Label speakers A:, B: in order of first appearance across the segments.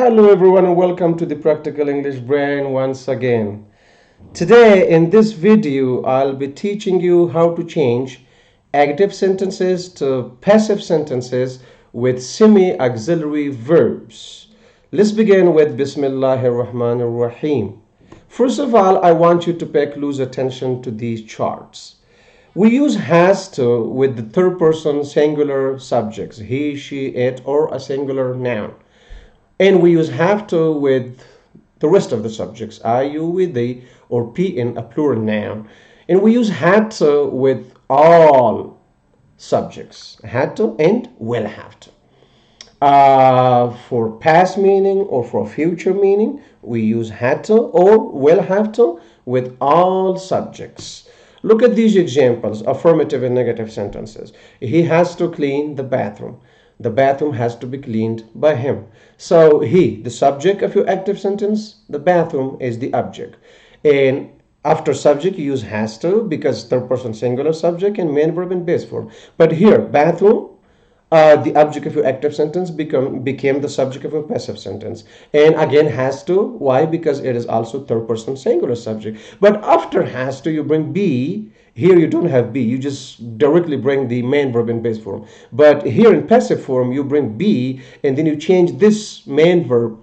A: Hello everyone and welcome to the Practical English Brain once again. Today in this video I'll be teaching you how to change active sentences to passive sentences with semi-auxiliary verbs. Let's begin with Bismillahir Rahmanir Rahim. First of all, I want you to pay close attention to these charts. We use has to with the third person singular subjects, he, she, it, or a singular noun. And we use have to with the rest of the subjects, I, you, we, they, or P in a plural noun. And we use had to with all subjects, had to and will have to. For past meaning or for future meaning, we use had to or will have to with all subjects. Look at these examples, affirmative and negative sentences. He has to clean the bathroom. The bathroom has to be cleaned by him. So he, the subject of your active sentence, the bathroom is the object. And after subject, you use has to because third person singular subject and main verb in base form. But here, bathroom, the object of your active sentence became the subject of a passive sentence. And again, has to. Why? Because it is also third person singular subject. But after has to, you bring be. Here you don't have be. You just directly bring the main verb in base form. But here in passive form, you bring be, and then you change this main verb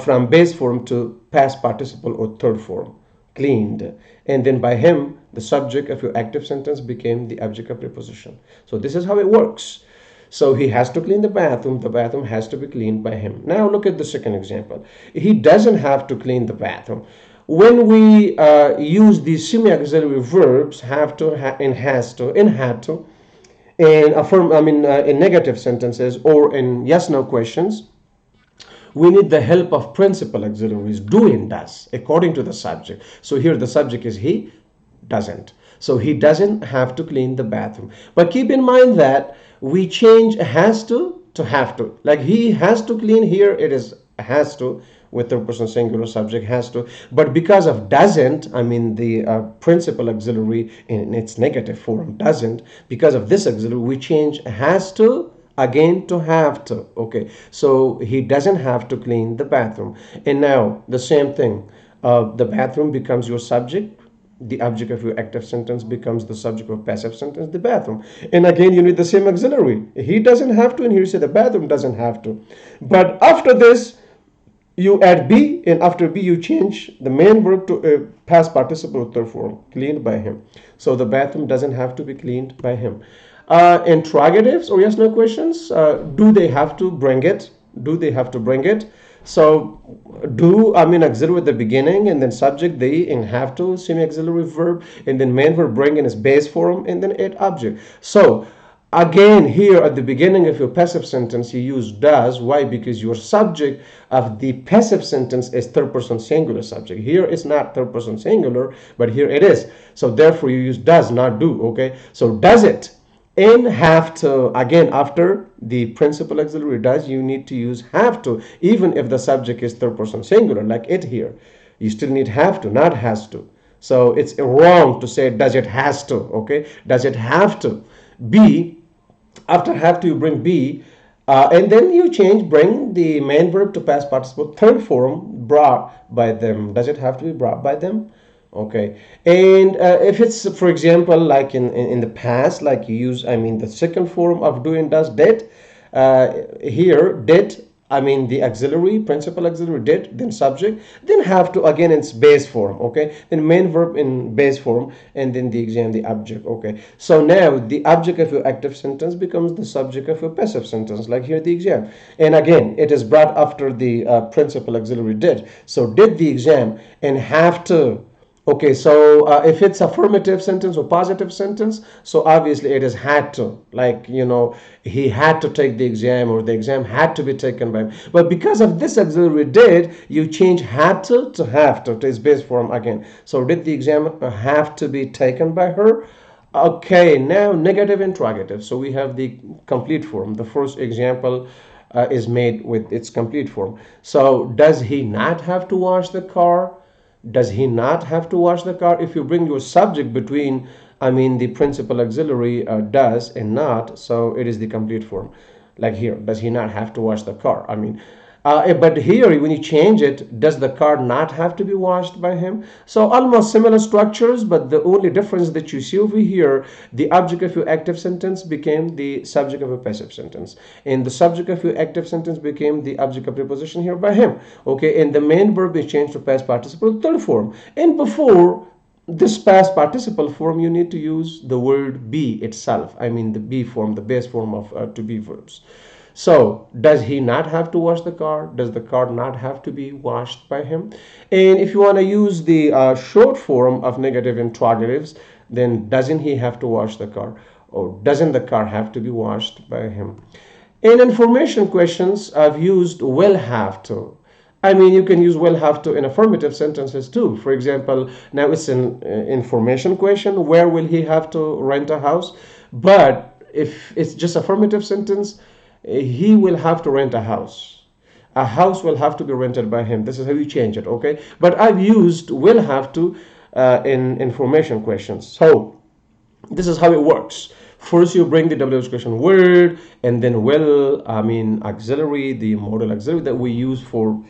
A: from base form to past participle or third form, cleaned. And then by him, the subject of your active sentence became the object of preposition. So this is how it works. So he has to clean the bathroom has to be cleaned by him. Now look at the second example. He doesn't have to clean the bathroom. When we use these semi-auxiliary verbs, have to, and has to, and had to, in in negative sentences or in yes/no questions, we need the help of principal auxiliaries, do and does, according to the subject. So here the subject is he doesn't. So he doesn't have to clean the bathroom. But keep in mind that we change has to have to. Like he has to clean, here it is has to with third person singular subject has to. But because of doesn't, the principal auxiliary in its negative form doesn't, because of this auxiliary, we change has to again to have to. Okay, so he doesn't have to clean the bathroom. And now the same thing, the bathroom becomes your subject, the object of your active sentence becomes the subject of passive sentence, the bathroom. And again, you need the same auxiliary. He doesn't have to, and here you say the bathroom doesn't have to. But after this, you add be, and after be, you change the main verb to past participle third form, cleaned by him. So the bathroom doesn't have to be cleaned by him. Interrogatives or yes no questions, do they have to bring it? Do they have to bring it? So do, auxiliary at the beginning, and then subject they, and have to semi-auxiliary verb, and then main verb bring in its base form, and then it object. So again, here at the beginning of your passive sentence, you use does. Why? Because your subject of the passive sentence is third person singular subject. Here it's not third person singular, but here it is. So therefore you use does, not do. Okay, so does it and have to. Again, after the principal auxiliary does, you need to use have to, even if the subject is third person singular, like it here. You still need have to, not has to. So it's wrong to say does it has to. Okay, does it have to? Be, after have to you bring be, and then you bring the main verb to past participle third form, brought by them. Does it have to be brought by them? Okay. And if it's, for example, like in the past, like you use, the second form of do and does, did, here did, the auxiliary, principal auxiliary did, then subject, then have to, again it's base form. Okay, then main verb in base form, and then the exam, the object. Okay, so now the object of your active sentence becomes the subject of your passive sentence, like here the exam. And again, it is brought after the principal auxiliary did. So did the exam and have to. Okay, so if it's affirmative sentence or positive sentence, so obviously it is had to, like, he had to take the exam, or the exam had to be taken by him. But because of this auxiliary did, you change had to have to its base form again. So did the exam have to be taken by her? Okay, now negative interrogative. So we have the complete form. The first example is made with its complete form. So does he not have to wash the car? Does he not have to wash the car? If you bring your subject between, the principal auxiliary does and not, so it is the complete form. Like here, does he not have to wash the car? But here, when you change it, does the car not have to be washed by him? So almost similar structures, but the only difference that you see over here, the object of your active sentence became the subject of a passive sentence, and the subject of your active sentence became the object of preposition here by him. Okay, and the main verb is changed to past participle third form. And before this past participle form, you need to use the word be itself. I mean the be form, the base form of to be verbs. So, does he not have to wash the car? Does the car not have to be washed by him? And if you want to use the short form of negative interrogatives, then doesn't he have to wash the car? Or doesn't the car have to be washed by him? In information questions, I've used will have to. I mean, you can use will have to in affirmative sentences too. For example, now it's an information question. Where will he have to rent a house? But if it's just affirmative sentence, he will have to rent a house. A house will have to be rented by him. This is how you change it, okay? But I've used will have to in information questions. So this is how it works. First, you bring the WH question word, and then will, I mean auxiliary, the modal auxiliary that we use for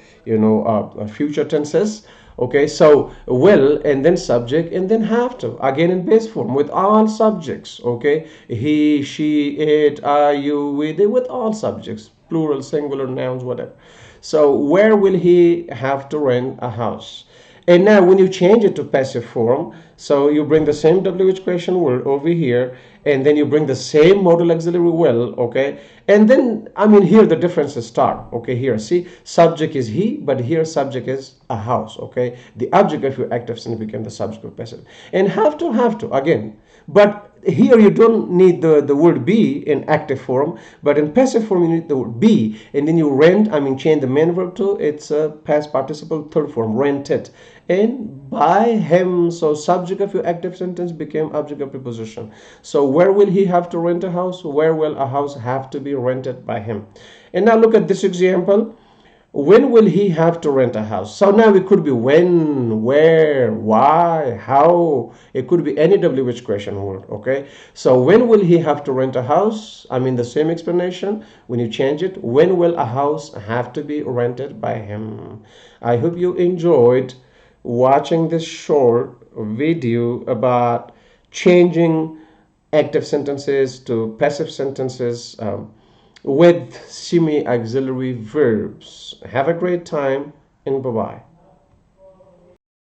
A: future tenses. Okay, so will, and then subject, and then have to, again in base form with all subjects. Okay, he, she, it, I, you, we, they, with all subjects, plural, singular, nouns, whatever. So where will he have to rent a house? And now when you change it to passive form, so you bring the same WH question word over here, and then you bring the same modal auxiliary will, okay? And then, I mean, here the difference is star, okay? Here, see, subject is he, but here subject is a house, okay? The object of your active sentence became the subject of passive. And have to, again. But here you don't need the word be in active form, but in passive form you need the word be, and then you rent, I mean change the main verb to it's a past participle third form, rented, and by him. So subject of your active sentence became object of preposition. So where will he have to rent a house? Where will a house have to be rented by him? And now look at this example. When will he have to rent a house? So now it could be when, where, why, how. It could be any WH question word, okay? So when will he have to rent a house? I mean the same explanation. When you change it, when will a house have to be rented by him? I hope you enjoyed watching this short video about changing active sentences to passive sentences with semi-auxiliary verbs. Have a great time and bye-bye.